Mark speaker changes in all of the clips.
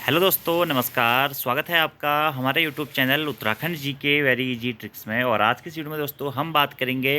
Speaker 1: Hello दोस्तों, नमस्कार। स्वागत है आपका हमारे यूट्यूब चैनल उत्तराखंड जी के वेरी इजी ट्रिक्स में। और आज की इस वीडियो में दोस्तों हम बात करेंगे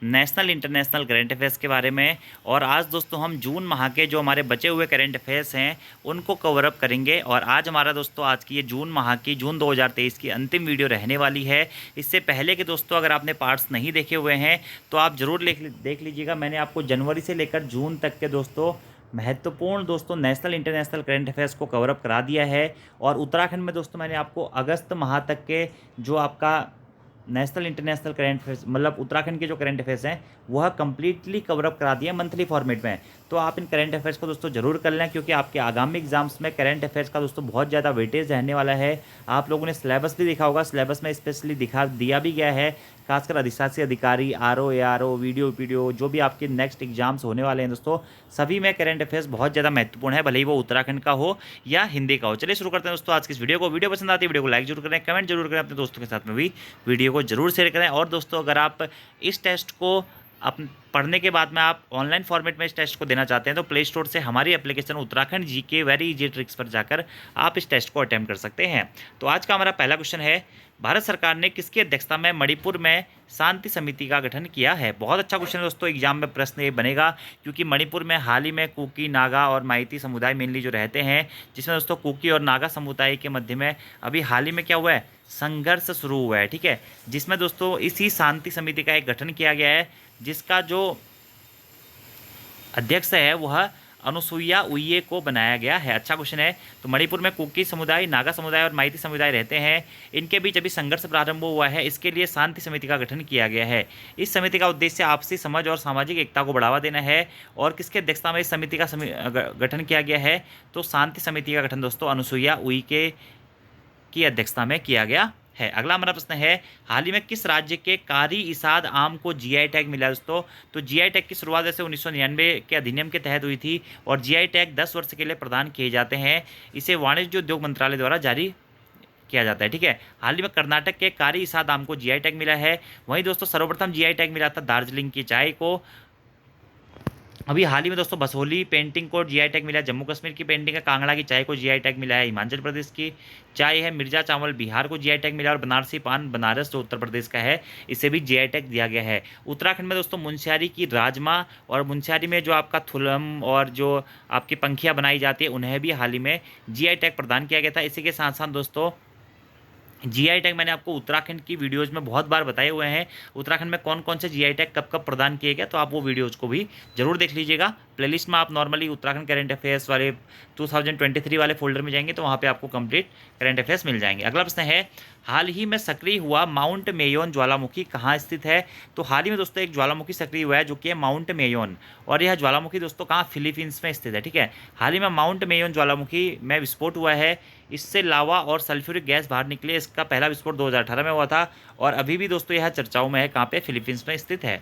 Speaker 1: नेशनल इंटरनेशनल करंट अफेयर्स के बारे में। और आज दोस्तों हम जून माह के जो हमारे बचे हुए करंट अफेयर्स हैं उनको कवर अप करेंगे। और आज हमारा दोस्तों आज की ये जून माह की जून 2023 की अंतिम वीडियो रहने वाली है। इससे पहले के दोस्तों अगर आपने पार्ट्स नहीं देखे हुए हैं तो आप ज़रूर देख लीजिएगा। मैंने आपको जनवरी से लेकर जून तक के दोस्तों महत्वपूर्ण दोस्तों नेशनल इंटरनेशनल करंट अफेयर्स को कवर अप करा दिया है। और उत्तराखंड में दोस्तों मैंने आपको अगस्त माह तक के जो आपका नेशनल इंटरनेशनल करंट अफेयर्स मतलब उत्तराखंड के जो करंट अफेयर्स हैं वह कंप्लीटली कवर अप करा दिया मंथली फॉर्मेट में। तो आप इन करंट अफेयर्स को दोस्तों जरूर कर लें, क्योंकि आपके आगामी एग्जाम्स में करंट अफेयर्स का दोस्तों बहुत ज़्यादा वेटेज रहने वाला है। आप लोगों ने सिलेबस भी देखा होगा, सिलेबस में स्पेशली दिखा दिया भी गया है। खासकर अधिशासी अधिकारी, आरओ, एआरओ, वीडियो जो भी आपके नेक्स्ट एग्जाम्स होने वाले हैं दोस्तों, सभी में करंट अफेयर्स बहुत ज़्यादा महत्वपूर्ण है, भले ही वो उत्तराखंड का हो या हिंदी का हो। चलिए शुरू करते हैं दोस्तों आज की इस वीडियो को। वीडियो पसंद आती है वीडियो को लाइक जरूर करें, कमेंट जरूर करें, अपने दोस्तों के साथ में भी वीडियो को जरूर शेयर करें। और दोस्तों अगर आप इस टेस्ट को पढ़ने के बाद में आप ऑनलाइन फॉर्मेट में इस टेस्ट को देना चाहते हैं तो प्ले स्टोर से हमारी एप्लीकेशन उत्तराखंड जी के वेरी इजी ट्रिक्स पर जाकर आप इस टेस्ट को अटेम्प्ट कर सकते हैं। तो आज का हमारा पहला क्वेश्चन है, भारत सरकार ने किसकी अध्यक्षता में मणिपुर में शांति समिति का गठन किया है। बहुत अच्छा क्वेश्चन है दोस्तों, एग्जाम में प्रश्न ये बनेगा, क्योंकि मणिपुर में हाल ही में कुकी, नागा और माइती समुदाय मेनली जो रहते हैं, जिसमें दोस्तों कुकी और नागा समुदाय के मध्य में अभी हाल ही में क्या हुआ है, संघर्ष शुरू हुआ है। ठीक है, जिसमें दोस्तों इसी शांति समिति का एक गठन किया गया है, जिसका जो अध्यक्ष है वह अनुसुईया उइये को बनाया गया है। अच्छा क्वेश्चन है। तो मणिपुर में कुकी समुदाय, नागा समुदाय और माइती समुदाय रहते हैं, इनके बीच अभी संघर्ष प्रारंभ हुआ है। इसके लिए शांति समिति का गठन किया गया है। इस समिति का उद्देश्य आपसी समझ और सामाजिक एकता को बढ़ावा देना है। और किसके अध्यक्षता में इस समिति का गठन किया गया है, तो शांति समिति का गठन दोस्तों अनुसुईया उइके की अध्यक्षता में किया गया है। अगला हमारा प्रश्न है, हाल ही में किस राज्य के कारी इसाद आम को जीआई टैग मिला दोस्तों। तो जीआई टैग की शुरुआत वैसे 1999 के अधिनियम के तहत हुई थी और जीआई टैग 10 वर्ष के लिए प्रदान किए जाते हैं। इसे वाणिज्य उद्योग मंत्रालय द्वारा जारी किया जाता है। ठीक है, हाल ही में कर्नाटक के कारी इसाद आम को जीआई टैग मिला है। वहीं दोस्तों सर्वप्रथम जीआई टैग मिला था दार्जिलिंग की चाय को। अभी हाल ही में दोस्तों बसोली पेंटिंग को जीआई टैग मिला है। जम्मू कश्मीर की पेंटिंग है, कांगड़ा की चाय को जीआई टैग मिला है। हिमाचल प्रदेश की चाय है मिर्जा चावल, बिहार को जीआई टैग मिला। और बनारसी पान बनारस जो उत्तर प्रदेश का है, इसे भी जीआई टैग दिया गया है। उत्तराखंड में दोस्तों मुनस्यारी की राजमा और मुनस्यारी में जो आपका थुलम और जो आपकी पंखियाँ बनाई जाती है उन्हें भी हाल ही में जीआई टैग प्रदान किया गया था। इसी के साथ साथ दोस्तों जीआई टैग मैंने आपको उत्तराखंड की वीडियोज़ में बहुत बार बताए हुए हैं, उत्तराखंड में कौन कौन से जीआई टैग कब कब प्रदान किए गए, तो आप वो वीडियोज़ को भी जरूर देख लीजिएगा। प्लेलिस्ट में आप नॉर्मली उत्तराखंड करंट अफेयर्स वाले 2023 वाले फोल्डर में जाएंगे तो वहाँ पे आपको कंप्लीट करंट अफेयर्स मिल जाएंगे। अगला प्रश्न है, हाल ही में सक्रिय हुआ माउंट मेयोन ज्वालामुखी कहाँ स्थित है। तो हाल ही में दोस्तों एक ज्वालामुखी सक्रिय हुआ है जो कि है माउंट मेयोन, और यह ज्वालामुखी दोस्तों कहाँ, फिलीपींस में स्थित है। ठीक है, हाल ही में माउंट मेयोन ज्वालामुखी में विस्फोट हुआ है। इससे लावा और सल्फ्यूरिक गैस बाहर निकले। इसका पहला विस्फोट 2018 में हुआ था और अभी भी दोस्तों यह चर्चाओं में है। कहाँ पे, फिलीपींस में स्थित है।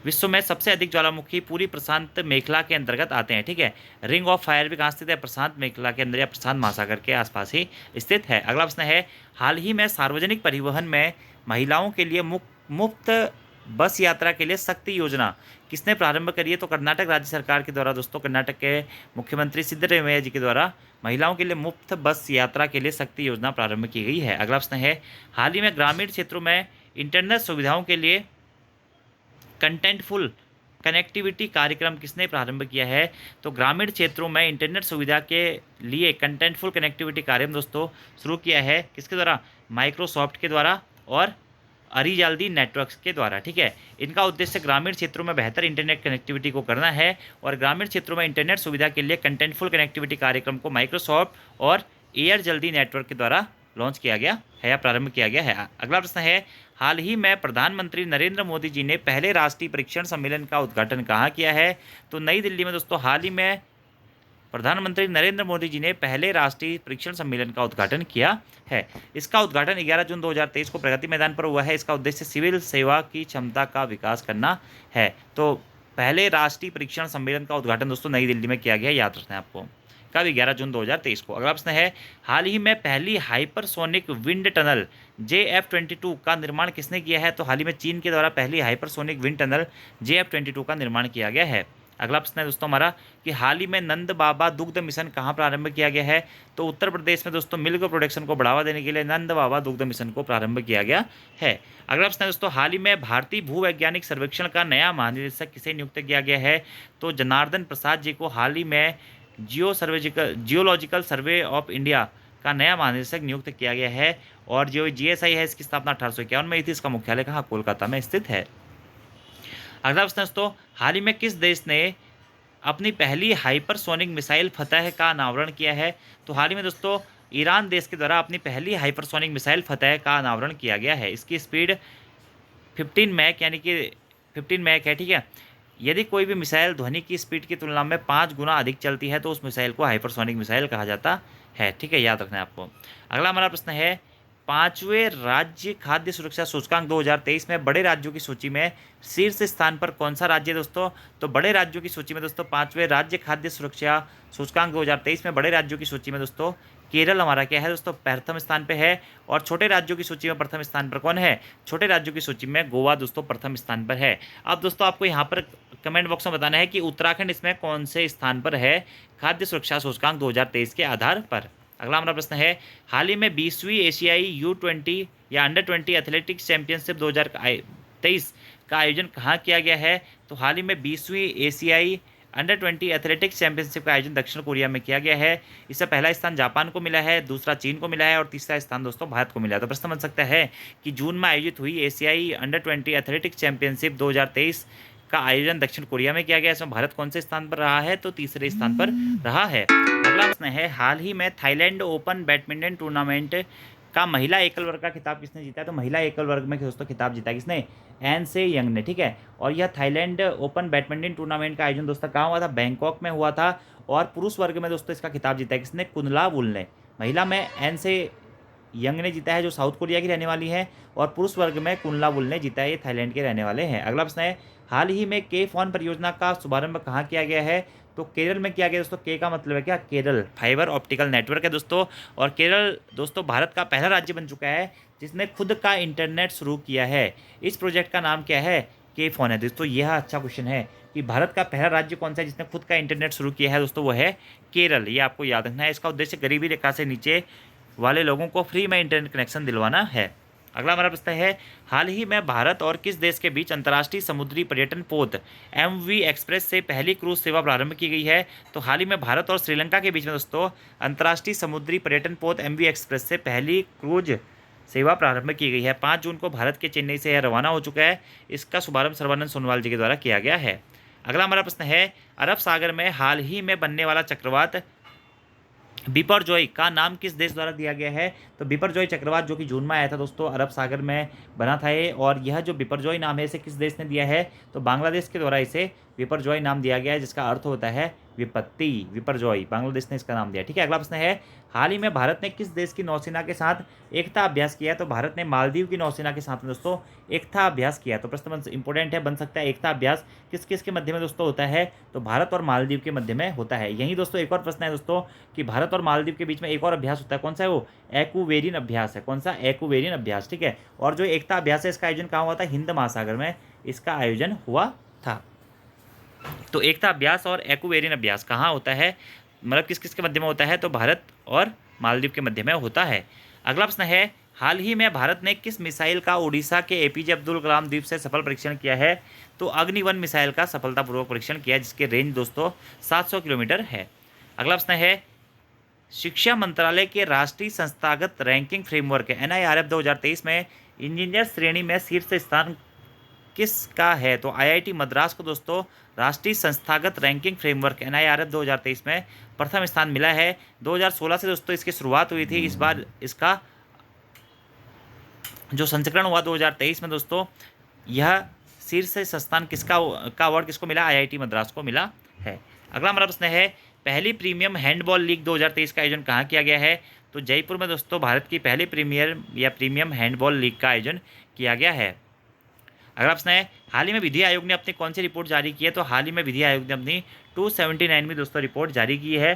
Speaker 1: विश्व में सबसे अधिक ज्वालामुखी पूरी प्रशांत मेखला के अंतर्गत आते हैं। ठीक है, रिंग ऑफ फायर भी कहाँ स्थित है, प्रशांत मेखला के अंदर या प्रशांत महासागर के आसपास ही स्थित है। अगला प्रश्न है, हाल ही में सार्वजनिक परिवहन में महिलाओं के लिए मुफ्त बस यात्रा के लिए शक्ति योजना किसने प्रारंभ करी है। तो कर्नाटक राज्य सरकार के द्वारा दोस्तों, कर्नाटक के मुख्यमंत्री सिद्धरामैया जी के द्वारा महिलाओं के लिए मुफ्त बस यात्रा के लिए शक्ति योजना प्रारंभ की गई है। अगला प्रश्न है, हाल ही में ग्रामीण क्षेत्रों में इंटरनेट सुविधाओं के लिए कंटेंटफुल कनेक्टिविटी कार्यक्रम किसने प्रारंभ किया है। तो ग्रामीण क्षेत्रों में इंटरनेट सुविधा के लिए कंटेंटफुल कनेक्टिविटी कार्यक्रम दोस्तों शुरू किया है किसके द्वारा, माइक्रोसॉफ्ट के द्वारा और अरिजाल्दी नेटवर्क्स के द्वारा। ठीक है, इनका उद्देश्य ग्रामीण क्षेत्रों में बेहतर इंटरनेट कनेक्टिविटी को करना है और ग्रामीण क्षेत्रों में इंटरनेट सुविधा के लिए कंटेंटफुल कनेक्टिविटी कार्यक्रम को माइक्रोसॉफ्ट और एयर जल्दी नेटवर्क के द्वारा लॉन्च किया गया है या प्रारंभ किया गया है। अगला प्रश्न है, हाल ही में प्रधानमंत्री नरेंद्र मोदी जी ने पहले राष्ट्रीय परीक्षण सम्मेलन का उद्घाटन कहाँ किया है। तो नई दिल्ली में दोस्तों हाल ही में प्रधानमंत्री नरेंद्र मोदी जी ने पहले राष्ट्रीय परीक्षण सम्मेलन का उद्घाटन किया है। इसका उद्घाटन 11 जून 2023 को प्रगति मैदान पर हुआ है। इसका उद्देश्य सिविल सेवा की क्षमता का विकास करना है। तो पहले राष्ट्रीय परीक्षण सम्मेलन का उद्घाटन दोस्तों नई दिल्ली में किया गया, याद रखना है आपको, कब, 11 जून 2023 को। अगला प्रश्न है, हाल ही में पहली हाइपरसोनिक विंड टनल JF-22 का निर्माण किसने किया है। तो हाल ही में चीन के द्वारा पहली हाइपरसोनिक विंड टनल JF-22 का निर्माण किया गया है। अगला प्रश्न है दोस्तों हमारा कि हाल ही में नंद बाबा दुग्ध मिशन कहाँ प्रारंभ किया गया है? तो उत्तर प्रदेश में दोस्तों मिल्क प्रोडक्शन को बढ़ावा देने के लिए नंद बाबा दुग्ध मिशन को प्रारंभ किया गया है। अगला प्रश्न है दोस्तों हाल ही में भारतीय भूवैज्ञानिक सर्वेक्षण का नया महानिदेशक किसे नियुक्त किया गया है? तो जनार्दन प्रसाद जी को हाल ही में जियोलॉजिकल सर्वे ऑफ इंडिया का नया महानिदेशक नियुक्त किया गया है। और जो जीएसआई है इसकी स्थापना 1851 में हुई थी। इसका मुख्यालय कहाँ? कोलकाता में स्थित है। अगला प्रश्न दोस्तों हाल ही में किस देश ने अपनी पहली हाइपरसोनिक मिसाइल फतह का अनावरण किया है? तो हाल ही में दोस्तों ईरान देश के द्वारा अपनी पहली हाइपरसोनिक मिसाइल फतह का अनावरण किया गया है। इसकी स्पीड 15 मैक यानी कि 15 मैक है, ठीक है। यदि कोई भी मिसाइल ध्वनि की स्पीड की तुलना में 5 गुना अधिक चलती है तो उस मिसाइल को हाइपरसोनिक मिसाइल कहा जाता है, ठीक है, याद रखना है आपको। अगला हमारा प्रश्न है 5वें राज्य खाद्य सुरक्षा सूचकांक 2023 में बड़े राज्यों की सूची में शीर्ष स्थान पर कौन सा राज्य है दोस्तों? तो बड़े राज्यों की सूची में दोस्तों 5वें राज्य खाद्य सुरक्षा सूचकांक 2023 में बड़े राज्यों की सूची में दोस्तों केरल हमारा क्या है दोस्तों? प्रथम स्थान पे है। और छोटे राज्यों की सूची में प्रथम स्थान पर कौन है? छोटे राज्यों की सूची में गोवा दोस्तों प्रथम स्थान पर है। अब दोस्तों आपको यहाँ पर कमेंट बॉक्स में बताना है कि उत्तराखंड इसमें कौन से स्थान पर है खाद्य सुरक्षा सूचकांक 2023 के आधार पर। अगला हमारा प्रश्न है हाल ही में 20वीं एशियाई U20 या अंडर-20 एथलेटिक्स चैंपियनशिप 2023 का आयोजन कहाँ किया गया है? तो हाल ही में 20वीं एशियाई अंडर-20 एथलेटिक्स चैंपियनशिप का आयोजन दक्षिण कोरिया में किया गया है। इससे पहला स्थान जापान को मिला है, दूसरा चीन को मिला है और तीसरा स्थान दोस्तों भारत को मिला है। तो प्रश्न बन सकता है कि जून में आयोजित हुई एशियाई अंडर-20 एथलेटिक्स चैंपियनशिप 2023 का आयोजन दक्षिण कोरिया में किया गया। इसमें भारत कौन से स्थान पर रहा है? तो तीसरे स्थान पर रहा है। अगला प्रश्न है हाल ही में थाईलैंड ओपन बैडमिंटन टूर्नामेंट का महिला एकल वर्ग का खिताब किसने जीता है? तो महिला एकल वर्ग में दोस्तों खिताब जीता किसने? एन से यंग ने, ठीक है। और यह थाईलैंड ओपन बैडमिंटन टूर्नामेंट का आयोजन दोस्तों कहाँ हुआ था? बैंकॉक में हुआ था। और पुरुष वर्ग में दोस्तों इसका खिताब जीता है किसने? कुनलावुल ने। महिला में एन से यंग ने जीता है जो साउथ कोरिया की रहने वाली है। और पुरुष वर्ग में कुनलावुल ने जीता है, ये थाईलैंड के रहने वाले हैं। अगला प्रश्न है हाल ही में के फोन परियोजना का शुभारंभ कहाँ किया गया है? तो केरल में किया गया दोस्तों। के का मतलब है क्या? केरल फाइबर ऑप्टिकल नेटवर्क है दोस्तों। और केरल दोस्तों भारत का पहला राज्य बन चुका है जिसने खुद का इंटरनेट शुरू किया है। इस प्रोजेक्ट का नाम क्या है? के फोन है दोस्तों। यह अच्छा क्वेश्चन है कि भारत का पहला राज्य कौन सा है जिसने खुद का इंटरनेट शुरू किया है दोस्तों? वो है केरल। ये आपको याद रखना है। इसका उद्देश्य गरीबी रेखा से नीचे वाले लोगों को फ्री में इंटरनेट कनेक्शन दिलवाना है। अगला हमारा प्रश्न है हाल ही में भारत और किस देश के बीच अंतर्राष्ट्रीय समुद्री पर्यटन पोत MV एक्सप्रेस से पहली क्रूज सेवा प्रारंभ की गई है? तो हाल ही में भारत और श्रीलंका के बीच में दोस्तों अंतर्राष्ट्रीय समुद्री पर्यटन पोत MV एक्सप्रेस से पहली क्रूज सेवा प्रारंभ की गई है। 5 जून को भारत के चेन्नई से यह रवाना हो चुका है। इसका शुभारंभ सर्बानंद सोनोवाल जी के द्वारा किया गया है। अगला हमारा प्रश्न है अरब सागर में हाल ही में बनने वाला चक्रवात बिपरजॉय का नाम किस देश द्वारा दिया गया है? तो बिपरजॉय चक्रवात जो कि जून में आया था दोस्तों अरब सागर में बना था ये। और यह जो बिपरजॉय नाम है इसे किस देश ने दिया है? तो बांग्लादेश के द्वारा इसे बिपरजॉय नाम दिया गया है जिसका अर्थ होता है विपत्ति। विपरजॉय बांग्लादेश ने इसका नाम दिया, ठीक है। अगला प्रश्न है हाल ही में भारत ने किस देश की नौसेना के साथ एकता अभ्यास किया? तो भारत ने मालदीव की नौसेना के साथ में दोस्तों एकता अभ्यास किया। तो प्रश्न इंपॉर्टेंट है, बन सकता है एकता अभ्यास किस किस के मध्य में दोस्तों होता है? तो भारत और मालदीव के मध्य में होता है। यही दोस्तों एक और प्रश्न है दोस्तों कि भारत और मालदीव के बीच में एक और अभ्यास होता है, कौन सा है वो? एक्वेरियन अभ्यास है। कौन सा? एक्वेरियन अभ्यास, ठीक है। और जो एकता अभ्यास है इसका आयोजन कहाँ हुआ था? हिंद महासागर में इसका आयोजन हुआ था। तो एकता अभ्यास और एक्वेरियन अभ्यास कहाँ होता है, मतलब किस किस के मध्य में होता है? तो भारत और मालदीव के मध्य में होता है। अगला प्रश्न है हाल ही में भारत ने किस मिसाइल का ओडिशा के APJ अब्दुल कलाम द्वीप से सफल परीक्षण किया है? तो अग्नि-1 मिसाइल का सफलतापूर्वक परीक्षण किया जिसके रेंज दोस्तों 700 किलोमीटर है। अगला प्रश्न है शिक्षा मंत्रालय के राष्ट्रीय संस्थागत रैंकिंग फ्रेमवर्क NIRF 2023 में इंजीनियर श्रेणी में शीर्ष स्थान किसका है? तो IIT मद्रास को दोस्तों राष्ट्रीय संस्थागत रैंकिंग फ्रेमवर्क NIRF 2023 में प्रथम स्थान मिला है। 2016 से दोस्तों इसकी शुरुआत हुई थी। इस बार इसका जो संस्करण हुआ 2023 में दोस्तों यह शीर्ष स्थान किसका का अवार्ड किसको मिला? IIT मद्रास को मिला है। अगला हमारा प्रश्न है पहली प्रीमियम हैंडबॉल लीग 2023 का आयोजन कहाँ किया गया है? तो जयपुर में दोस्तों भारत की पहली प्रीमियम हैंडबॉल लीग का आयोजन किया गया है। अगला प्रश्न है हाल ही में विधि आयोग ने अपनी कौन सी रिपोर्ट जारी की है? तो हाल ही में विधि आयोग ने अपनी 279वीं दोस्तों रिपोर्ट जारी की है।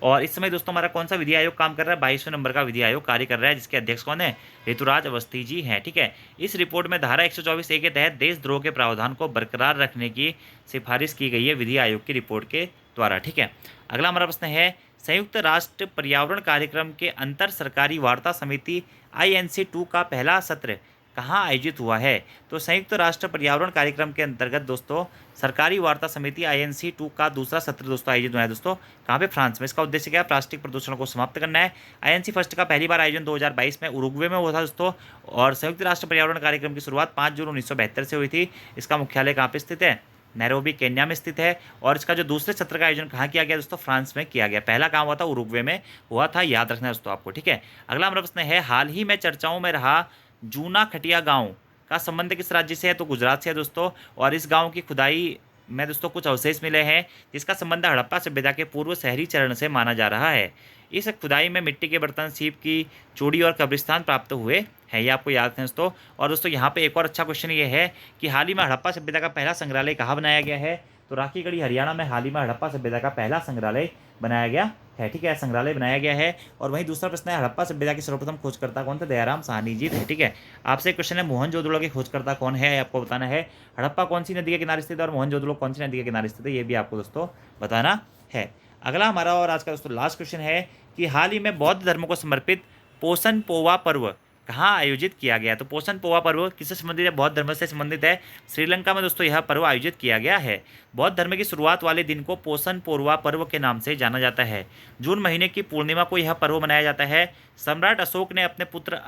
Speaker 1: और इस समय दोस्तों हमारा कौन सा विधि आयोग काम कर रहा है? 22वें नंबर का विधि आयोग कार्य कर रहा है, जिसके अध्यक्ष कौन है? ऋतुराज अवस्थी जी हैं। ठीक है, इस रिपोर्ट में धारा 124A के तहत देशद्रोह के प्रावधान को बरकरार रखने की सिफारिश की गई है विधि आयोग की रिपोर्ट के द्वारा। ठीक है, अगला हमारा प्रश्न है, संयुक्त राष्ट्र पर्यावरण कार्यक्रम के अंतर सरकारी वार्ता समिति INC2 का पहला सत्र कहाँ आयोजित हुआ है? तो संयुक्त राष्ट्र पर्यावरण कार्यक्रम के अंतर्गत दोस्तों सरकारी वार्ता समिति INC2 का दूसरा सत्र दोस्तों आयोजित हुआ है दोस्तों, कहाँ पे? फ्रांस में। इसका उद्देश्य क्या है? प्लास्टिक प्रदूषण को समाप्त करना है। INC फर्स्ट का पहली बार आयोजन 2022 में उरुग्वे में हुआ था दोस्तों, और संयुक्त राष्ट्र पर्यावरण कार्यक्रम की शुरुआत 5 जून 1972 से हुई थी। इसका मुख्यालय कहाँ पे स्थित है? नैरोबी केन्या में स्थित है। और इसका जो दूसरे सत्र का आयोजन कहाँ किया गया दोस्तों? फ्रांस में किया गया। पहला काम हुआ था उरुग्वे में हुआ था, याद रखना दोस्तों आपको। ठीक है, अगला हमारा प्रश्न है, हाल ही में चर्चाओं में रहा जूना खटिया गांव का संबंध किस राज्य से है? तो गुजरात से है दोस्तों। और इस गांव की खुदाई में दोस्तों कुछ अवशेष मिले हैं, जिसका संबंध हड़प्पा सभ्यता के पूर्व शहरी चरण से माना जा रहा है। इस खुदाई में मिट्टी के बर्तन, सीप की चूड़ी और कब्रिस्तान प्राप्त हुए हैं, ये आपको याद है दोस्तों। और दोस्तों यहाँ पे एक और अच्छा क्वेश्चन ये है कि हाल ही में हड़प्पा सभ्यता का पहला संग्रहालय कहाँ बनाया गया है? तो राखीगढ़ी हरियाणा में हाल ही में हड़प्पा सभ्यता का पहला संग्रहालय बनाया गया है। ठीक है, संग्रहालय बनाया गया है। और वहीं दूसरा प्रश्न है, हड़प्पा सभ्यता की सर्वप्रथम खोजकर्ता कौन थे? दयाराम साहनी जी थे। ठीक है, आपसे क्वेश्चन है, मोहनजोदड़ो के खोजकर्ता कौन है? आपको बताना है। हड़प्पा कौन सी नदी के किनारे स्थित है और मोहनजोदड़ो कौन सी नदी के किनारे स्थित है, ये भी आपको दोस्तों बताना है। अगला हमारा और आज का दोस्तों लास्ट क्वेश्चन है कि हाल ही में बौद्ध धर्म को समर्पित पोषण पोवा पर्व कहाँ आयोजित किया गया? तो पोषण पोवा पर्व किससे संबंधित है? बौद्ध धर्म से संबंधित है। श्रीलंका में दोस्तों यह पर्व आयोजित किया गया है। बौद्ध धर्म की शुरुआत वाले दिन को पोषण पोरवा पर्व के नाम से जाना जाता है। जून महीने की पूर्णिमा को यह पर्व मनाया जाता है। सम्राट अशोक ने अपने पुत्र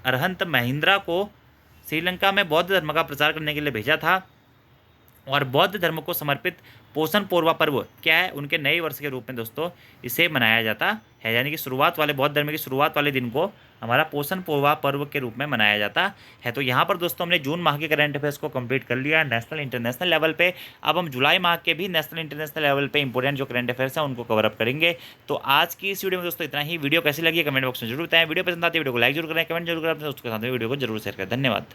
Speaker 1: अरहंत महिंद्रा को श्रीलंका में बौद्ध धर्म का प्रचार करने के लिए भेजा था। और बौद्ध धर्म को समर्पित पोषण पोरवा पर्व क्या है? उनके नए वर्ष के रूप में दोस्तों इसे मनाया जाता है, यानी कि शुरुआत वाले बौद्ध धर्म की शुरुआत वाले दिन को हमारा पोषण पोरवा पर्व के रूप में मनाया जाता है। तो यहाँ पर दोस्तों हमने जून माह के करंट अफेयर्स को कंप्लीट कर लिया है नेशनल इंटरनेशनल लेवल पे। अब हम जुलाई माह के भी नेशनल इंटरनेशनल लेवल पे इंपॉर्टेंट जो करंट अफेयर्स हैं उनको कवर अप करेंगे। तो आज की इस वीडियो में दोस्तों इतना ही। वीडियो कैसी लगी कमेंट बॉक्स में जरूर बताएं। वीडियो पसंद आती है वीडियो को लाइक जरूर करें, कमेंट जरूर करें, उसके साथ वीडियो को जरूर शेयर करें। धन्यवाद।